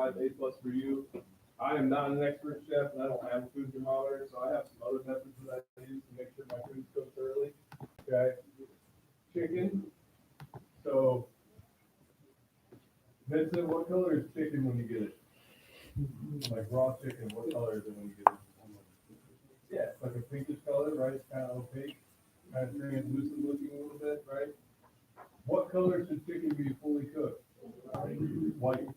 5, A plus for you. I am not an expert chef, and I don't have a food thermometer, so I have some other methods that I use to make sure my food's cooked thoroughly. Okay, chicken. So, Vincent, what color is chicken when you get it? Like raw chicken, what color is it when you get it? Yeah, it's like a pinkish color, right? It's kind of opaque, kind of translucent looking a little bit, right? What color should chicken be fully cooked? White.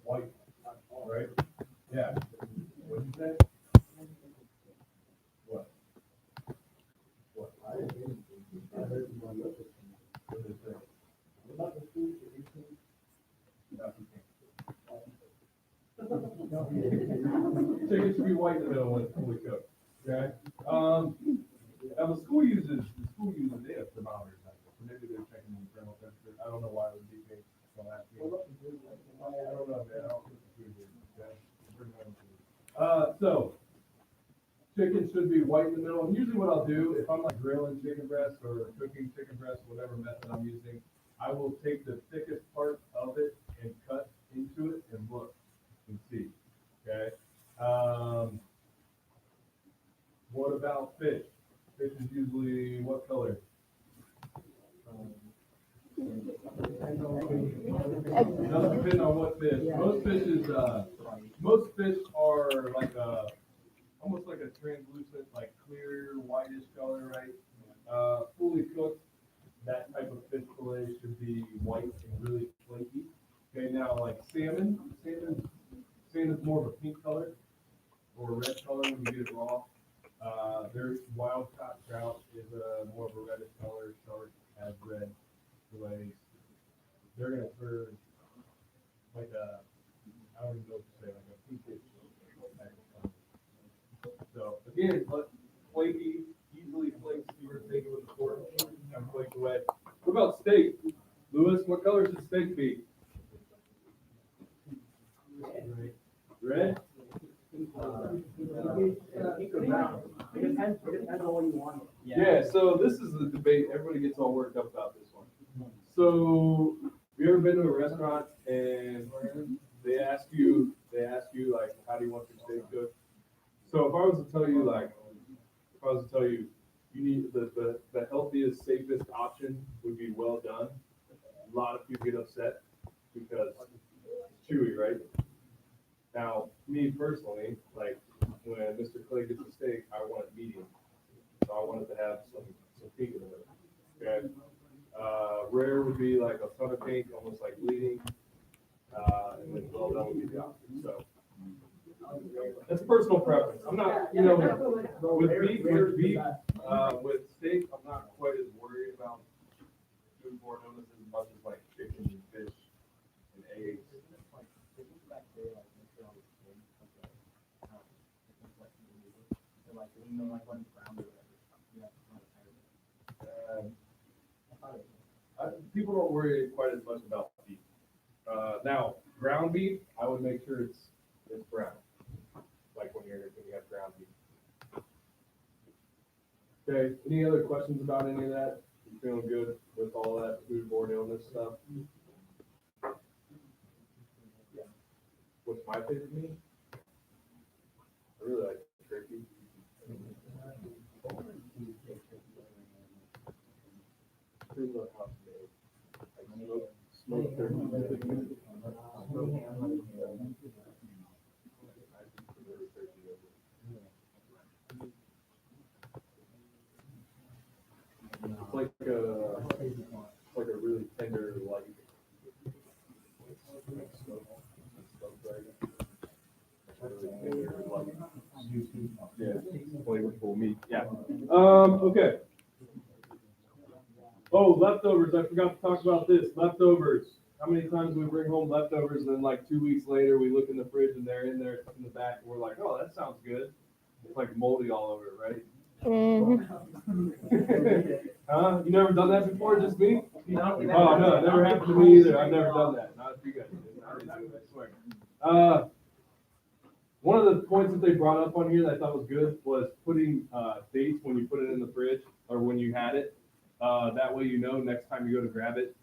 White, right? Yeah. What did you say? What? What? What did it say? Chicken should be white in the middle when it's fully cooked. Okay. Now they have thermometers out there, so maybe they're checking the internal temperature. I don't know why it would be big. Don't ask me. I don't know, man. I don't cook the food here. Okay. Bring my own food. So chicken should be white in the middle. And usually what I'll do, if I'm like grilling chicken breast or cooking chicken breast, whatever method I'm using, I will take the thickest part of it and cut into it and look and see. Okay. What about fish? Fish is usually what color? Doesn't depend on what fish. Most fish are like almost like a translucent, like clear whitish color, right? Fully cooked, that type of fish fillet should be white and really flaky. Okay, now like salmon's more of a pink color or a red color when you get it raw. There's wild caught trout is more of a reddish color. Shark has red fillets. They're gonna turn like I don't even know what to say, like a pinkish type of color. So again, flaky, easily flakes. You were thinking with the pork, kind of flaked away. What about steak? Lewis, what color should steak be? Red? Yeah, so this is the debate. Everybody gets all worked up about this one. So, have you ever been to a restaurant and they ask you like, how do you want your steak cooked? So if I was to tell you you need the healthiest, safest option would be well done, a lot of people get upset because it's chewy, right? Now, me personally, like when Mr. Clay gets a steak, I want it medium. So I want it to have some pink in it. Okay. Rare would be like a ton of pink, almost like bleeding. And then well done would be the opposite. So that's personal preference. I'm not, with steak, I'm not quite as worried about foodborne illness as much as like chicken and fish and eggs. People don't worry quite as much about beef. Now, ground beef, I would make sure it's brown, like when you have ground beef. Okay. Any other questions about any of that? You feeling good with all that foodborne illness stuff? What's my favorite meat? I really like turkey. Smoked turkey. It's like a really tender, light. Yeah, flavorful meat. Yeah. Okay. Oh, leftovers. I forgot to talk about this. Leftovers. How many times do we bring home leftovers and then like 2 weeks later we look in the fridge and they're in there in the back and we're like, oh, that sounds good. It's like moldy all over it, right? Huh? You never done that before, just me? Oh no, it never happened to me either. I've never done that. Not if you guys did. I swear. One of the points that they brought up on here that I thought was good was putting dates when you put it in the fridge or when you had it. That way you know next time you go to grab it,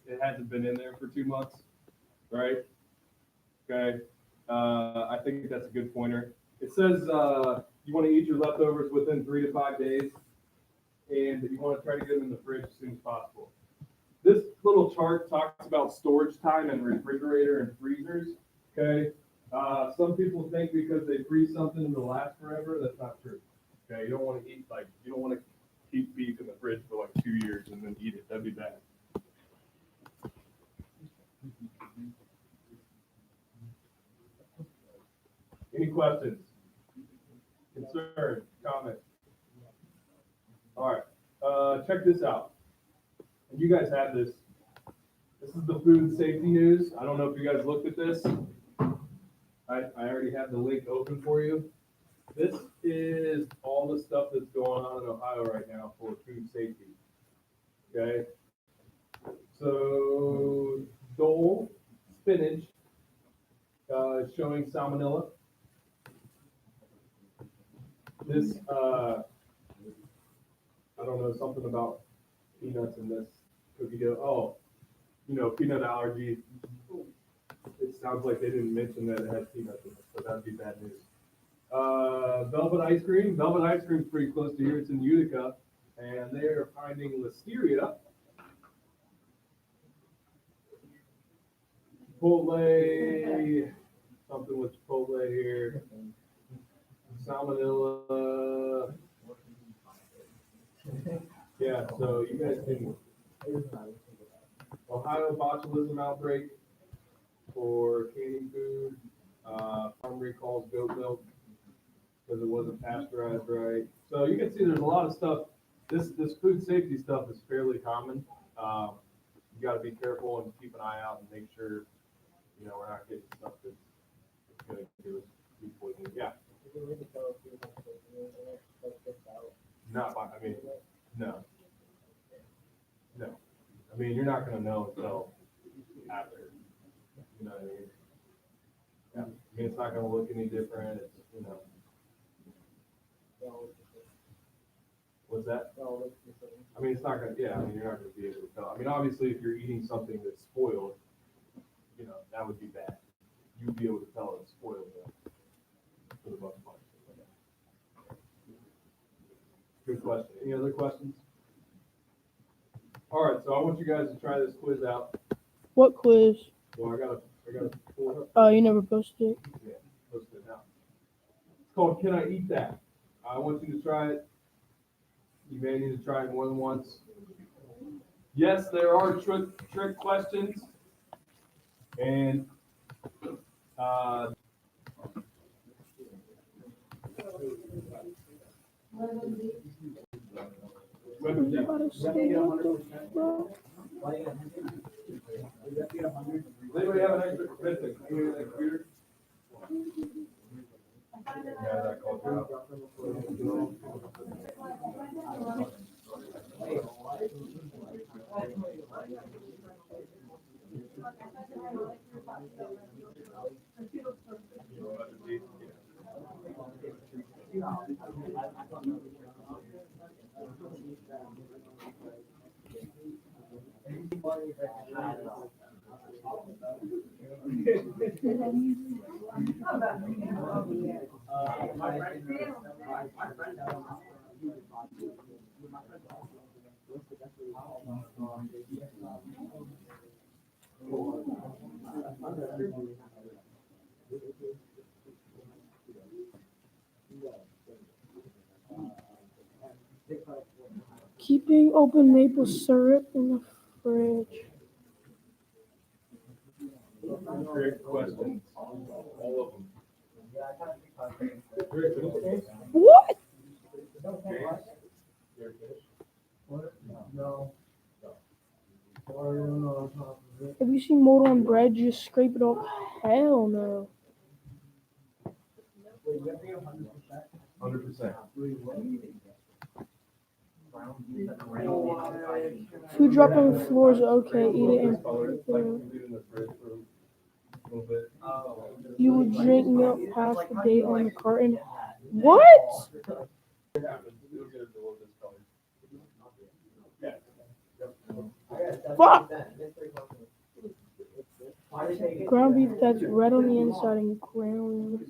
it hasn't been in there for 2 months, right? Okay, I think that's a good pointer. It says you want to eat your leftovers within 3 to 5 days, and you want to try to get them in the fridge as soon as possible. This little chart talks about storage time and refrigerator and freezers. Okay, some people think because they freeze something to last forever. That's not true. Okay, you don't want to eat you don't want to keep beef in the fridge for like 2 years and then eat it. That'd be bad. Any questions, concerns, comments? All right, check this out. And you guys have this. This is the food safety news. I don't know if you guys looked at this. I already have the link open for you. This is all the stuff that's going on in Ohio right now for food safety. Okay. So Dole spinach is showing salmonella. This I don't know, something about peanuts in this cookie dough. Oh, peanut allergy. It sounds like they didn't mention that it has peanuts in it, so that'd be bad news. Velvet ice cream. Velvet ice cream is pretty close to here. It's in Utica, and they are finding listeria. Chipotle, something with Chipotle here. Salmonella. Yeah, so you guys can. Ohio botulism outbreak for canning food. Farm recalls goat milk because it wasn't pasteurized right. So you can see there's a lot of stuff. This food safety stuff is fairly common. You got to be careful and keep an eye out and make sure we're not getting stuff that's going to give us food poisoning. Yeah. No, I mean, no. No. I mean, you're not going to know until after. You know what I mean? Yeah. I mean, it's not going to look any different. It's, What's that? I mean, it's not going to, yeah, I mean, you're not going to be able to tell. I mean, obviously, if you're eating something that's spoiled, that would be bad. You'd be able to tell it's spoiled for the most part. Good question. Any other questions? All right, so I want you guys to try this quiz out. What quiz? Well, I gotta pull it up. Oh, you never posted it? Yeah, post it now. It's called Can I Eat That? I want you to try it. You may need to try it more than once. Yes, there are trick questions. And Everybody say what the fuck? Does anybody have an extra computer? Anybody have a computer? Yeah, that called you out. Keeping open maple syrup in the fridge. Trick questions. All of them. What? No. Have you seen mold on bread? Just scrape it off. Hell no. 100%. Food dropped on the floor is okay. Eat it and you would drink milk past the date on the carton. What? Fuck. Ground beef that's red on the inside and ground.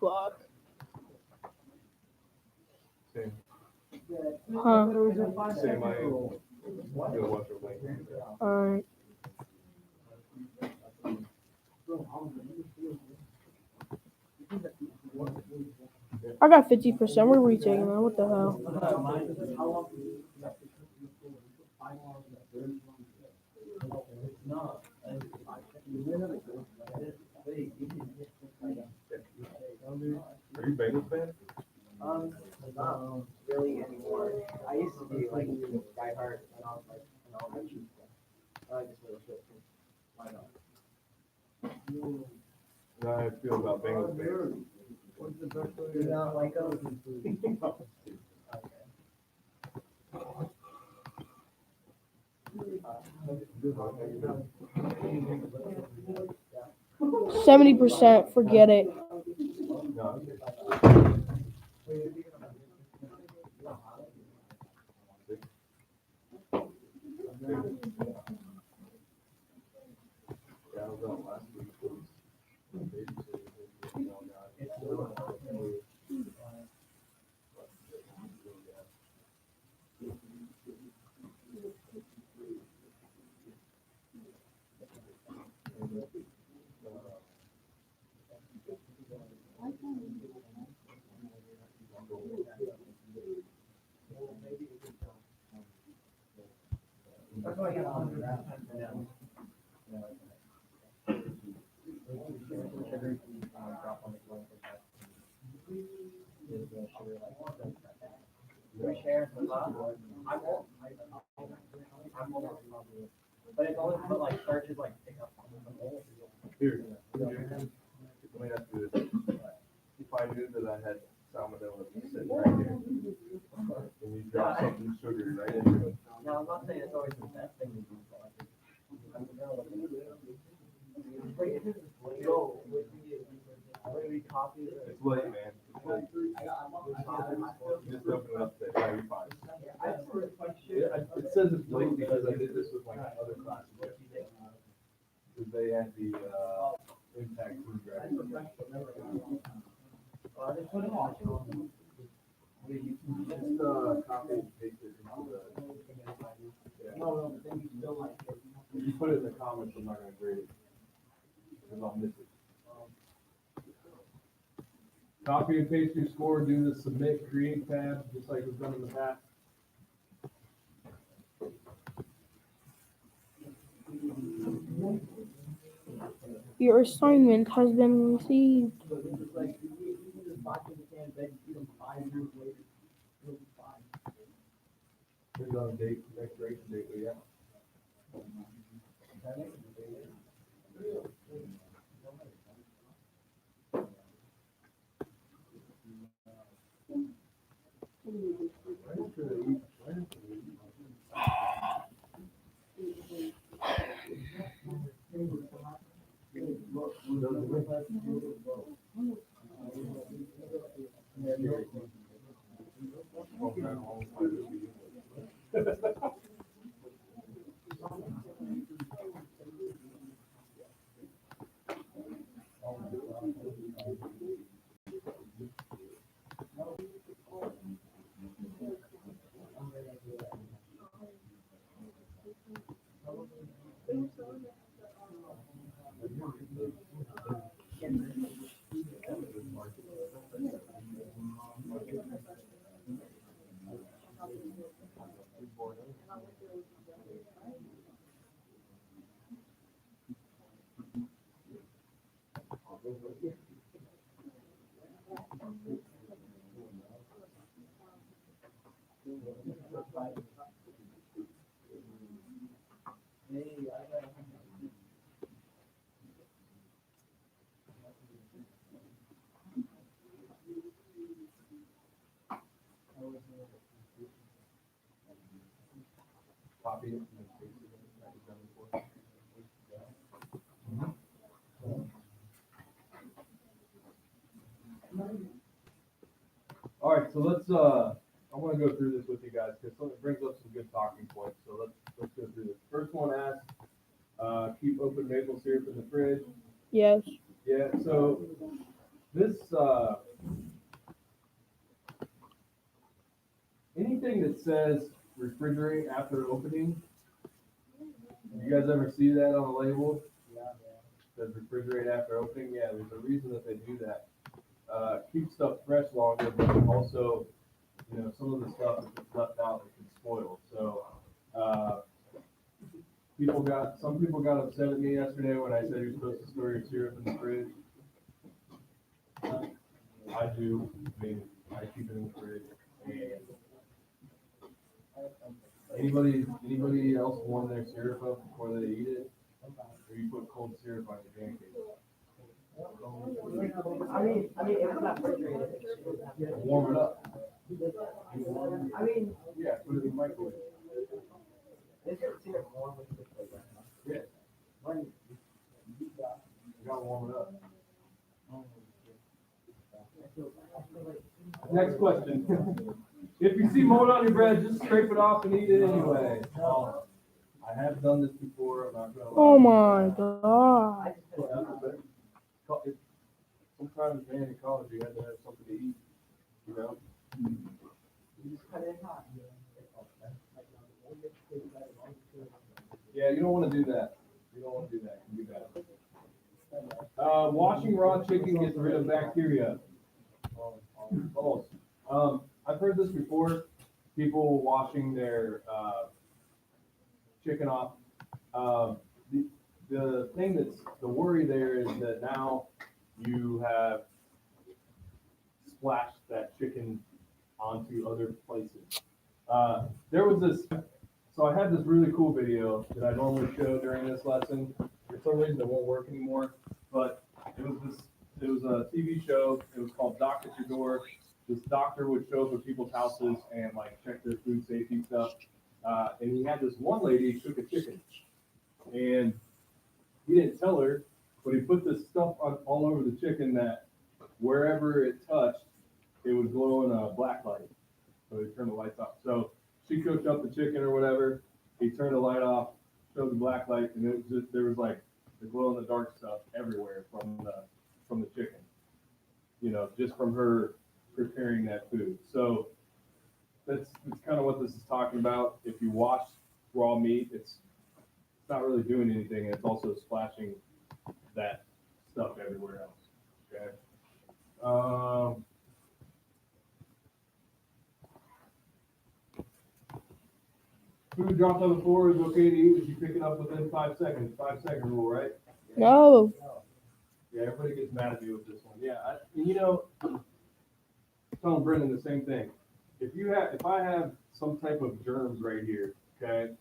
Fuck. Same. Huh. Same, I gotta watch your language. Alright. I got 50%. What are we taking that? What the hell? Are you Bengals fan? Not really anymore. I used to be like diehard when I was like in elementary school. I just really should. Why not? How I feel about Bengals fans. Do you not like them? 70%. Forget it. No, yeah, I was out last week. That's why I got 100 now. I won't. But it's always put like searches like pick up on Here, let me ask you this. If I knew that I had salmonella sitting right here, and you drop something sugary right into it, No, I'm not saying it's always the best thing to do, but like, maybe coffee. it's late, man. It's late. You just open it up today, yeah, you're fine. It says it's late because I did this with my other classes yesterday. Because they had the, impact food drive. Just, copy and paste it into the. If you put it in the comments, I'm not gonna grade it. Because I'll miss it. Copy and paste your score, do the submit, create tab, just like we've done in the past. Your assignment has been received. Here's on date, expiration date, yeah. Copy it and then paste it in, like we've done before. right, so let's, I wanna go through this with you guys, because it brings up some good talking points, so let's go through this. First one asks, keep open maple syrup in the fridge. Yes. Yeah, so this, anything that says refrigerate after opening, you guys ever see that on a label? Says refrigerate after opening, yeah, there's a reason that they do that. Keep stuff fresh longer, but also, you know, some of the stuff if it's left out, it can spoil. So, some people got upset at me yesterday when I said you're supposed to store your syrup in the fridge. I do, I mean, I keep it in the fridge. And anybody else warm their syrup up before they eat it? Or you put cold syrup on your pancakes? I mean, if it's not refrigerated, Warm it up. I mean, Yeah, put it in the microwave. is your syrup warm with the flavor? Yeah, you gotta warm it up. Next question. If you see mold on your bread, just scrape it off and eat it anyway. I have done this before, I'm not gonna lie. Oh my god. Sometimes, man, in college, you had to have something to eat, you know? You just cut it in half. Yeah, you don't wanna do that. You don't wanna do that, it can be bad. Washing raw chicken gets rid of bacteria. False. I've heard this before, people washing their, chicken off. The thing that's, the worry there is that now you have splashed that chicken onto other places. There was this, so I had this really cool video that I normally show during this lesson. For some reason, it won't work anymore, but it was a TV show. It was called Doc at Your Door. This doctor would show up at people's houses and like check their food safety stuff. And he had this one lady cook a chicken, and he didn't tell her, but he put this stuff all over the chicken that wherever it touched, it would glow in a black light. So he turned the lights off. So she cooked up the chicken or whatever. He turned the light off, showed the black light, and it was just, there was like the glow in the dark stuff everywhere from the chicken. You know, just from her preparing that food. So that's kind of what this is talking about. If you wash raw meat, it's not really doing anything, and it's also splashing that stuff everywhere else. Okay. Food dropped on the floor is okay to eat if you pick it up within 5 seconds. 5 second rule, right? No. Yeah, everybody gets mad at me with this one. Yeah, and you know, telling Brendan the same thing. If I have some type of germs right here, okay,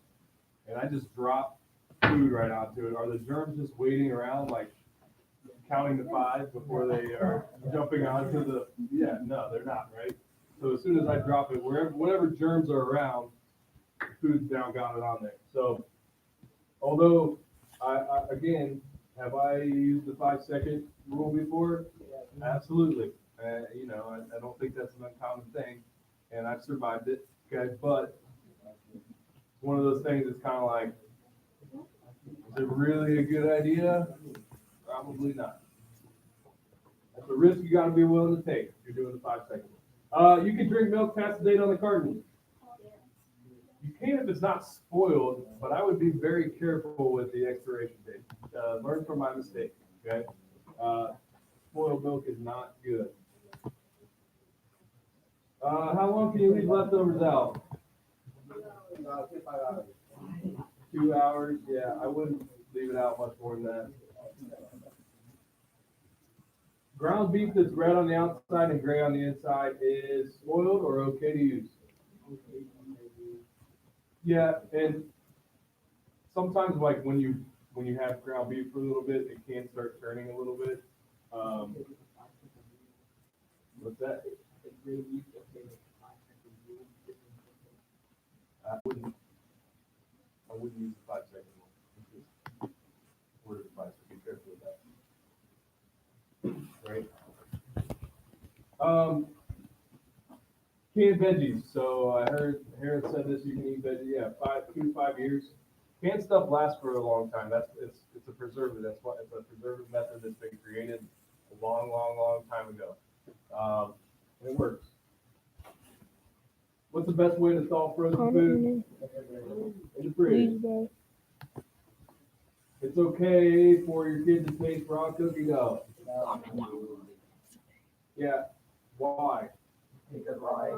and I just drop food right onto it, are the germs just waiting around, like counting to 5 before they are jumping onto the? Yeah, no, they're not, right? So as soon as I drop it, whatever germs are around, food's now got it on there. So, although again, have I used the 5 second rule before? Absolutely. You know, I don't think that's an uncommon thing, and I've survived it. Okay, but it's one of those things that's kind of like, is it really a good idea? Probably not. That's a risk you got to be willing to take if you're doing the 5 seconds. You can drink milk past the date on the carton. You can if it's not spoiled, but I would be very careful with the expiration date. Learn from my mistake. Okay, spoiled milk is not good. How long can you leave leftovers out? 2 hours. Yeah, I wouldn't leave it out much more than that. Ground beef that's red on the outside and gray on the inside is spoiled or okay to use? Yeah, and sometimes like when you have ground beef for a little bit, it can start turning a little bit. What's that? I wouldn't use the 5 second one. Word of advice, be careful with that. Right? Canned veggies, so I heard Harris said this, you can eat veggies, yeah, 2 to 5 years. Canned stuff lasts for a long time, it's a preservative, that's what, it's a preservative method that's been created a long time ago. And it works. What's the best way to thaw frozen food? Comment In the fridge. please, bro. It's okay for your kid to taste raw cookie dough. Yeah, why? Because right.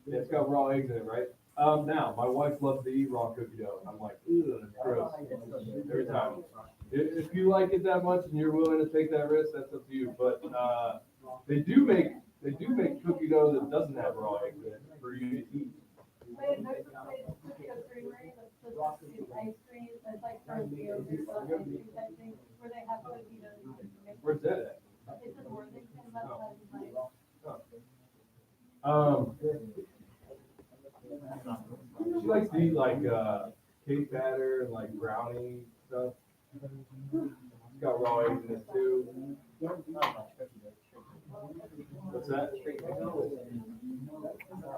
Yeah, it's got raw eggs in it, right? Now, my wife loves to eat raw cookie dough. I'm like, ew, that's gross. Every time. If you like it that much and you're willing to take that risk, that's up to you. But they do make cookie dough that doesn't have raw eggs in it for you to eat. Wait, there's a place, Cookie Creamery, that's supposed to do ice cream, it's like frozen yogurt, ice cream type thing, where they have cookie dough. Where's that at? It's in Worthington, that's what I'm like. She likes to eat like cake batter and like brownie stuff. It's got raw eggs in it too. What's that?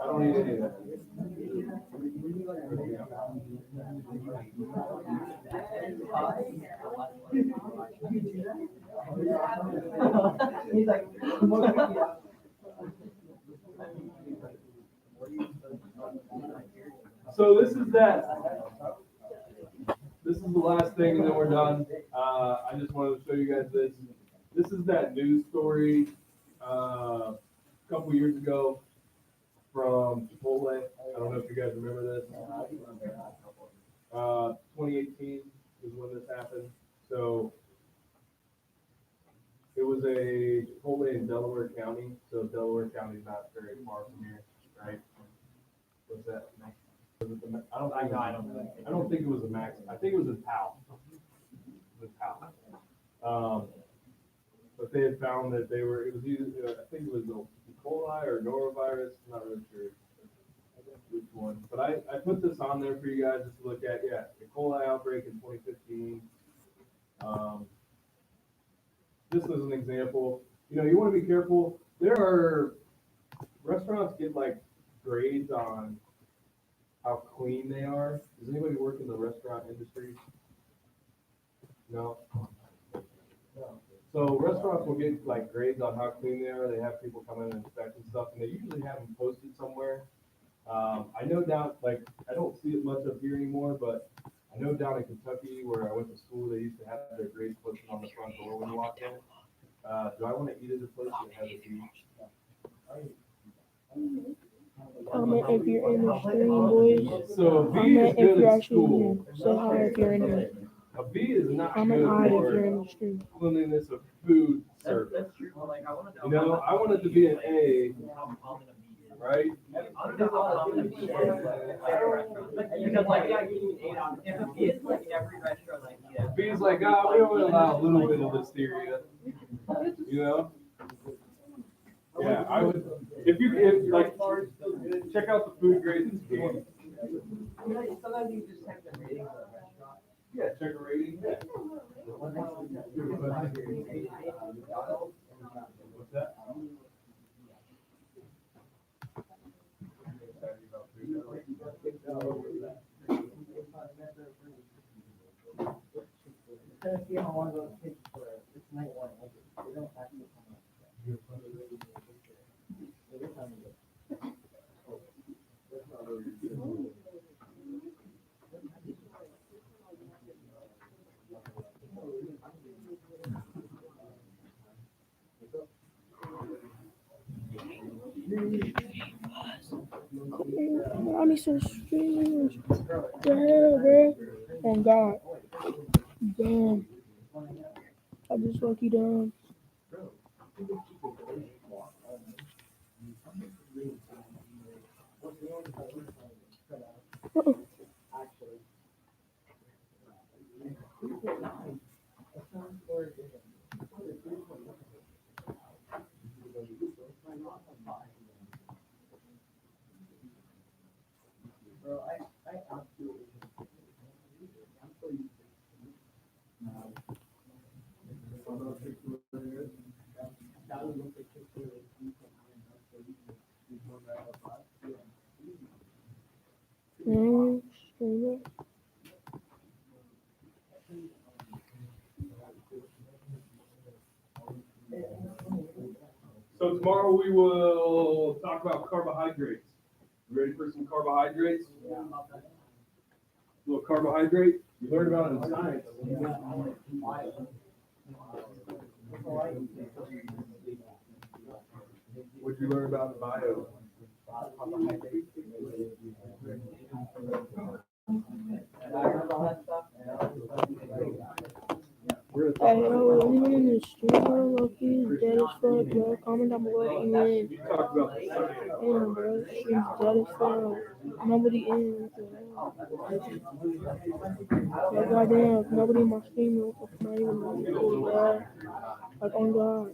I don't eat any of that. He's like, So this is that. This is the last thing, and then we're done. I just wanted to show you guys this. This is that news story a couple years ago from Chipotle. I don't know if you guys remember this. 2018 is when this happened. So it was a Chipotle in Delaware County. So Delaware County is not very far from here, right? What's that? Was it the, I don't think it was a Max. I think it was a Powell. It was Powell. But they had found that it was either, I think it was E. coli or norovirus. I'm not really sure which one. But I put this on there for you guys just to look at. Yeah, E. coli outbreak in 2015. Just as an example, you want to be careful. There are restaurants get like grades on how clean they are. Does anybody work in the restaurant industry? No. So restaurants will get like grades on how clean they are. They have people come in and inspect and stuff, and they usually have them posted somewhere. I know I don't see it much up here anymore, but I know down in Kentucky where I went to school, they used to have their grades posted on the front door when you walk in. Do I want to eat at a place that has a beach? Comment if you're in the stream, boys. So a B is Comment if good you're at actually school. here. Say hi if you're in here. A B is not Comment good hi if you're for in the stream. cleanliness of food service. that's true, but like, I wanna know. I want it to be an A, right? I don't know how common a bee is, because like, yeah, you need 8 out. If a bee is like in every restaurant, like, yeah. B is like, we only allow a little bit of listeria, Yeah, I would, if like, check out the food grades and scans. Sometimes you just check the ratings of the restaurant. Yeah, check a rating. Yeah. What's that? Instead of being on one of those kids where it's night one, like, they don't actually come up. Every time you go. I need some streamers. What the hell, bro? Oh God. Damn. I just lucky down. Bro, I absolutely. I'm so used to it. That would look like Chick-fil-A. streamer. So tomorrow we will talk about carbohydrates. You ready for some carbohydrates? Little carbohydrate. You learned about it in science. What'd you learn about in bio? Hey, yo, anyone in the streamer, Loki, dead as fuck, bro. Comment down below and then, You talked about the science. damn, bro. Stream's dead as fuck. Nobody in. Yo, goddamn, if nobody in my stream, it's not even me, bro. Like, on God.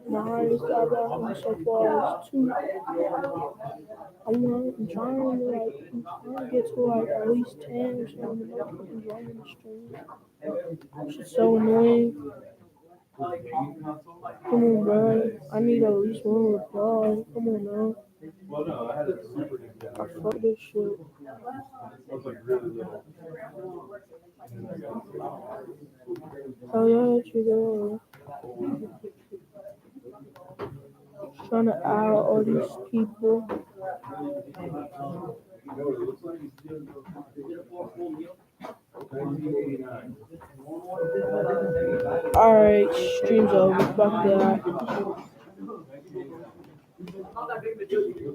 My highest I've gotten so far is 2. I'm trying to get to like at least 10 or something. Motherfucking joining the stream. It's so annoying. Come on, bro. I need at least one reply. Come on now. Well, no, I had a super Nintendo. I fuck this shit. I was like really little. And then I got Hell yeah, you go. Trying to add all these people. You know what it looks like? 1989. Alright, stream's over. Fuck that.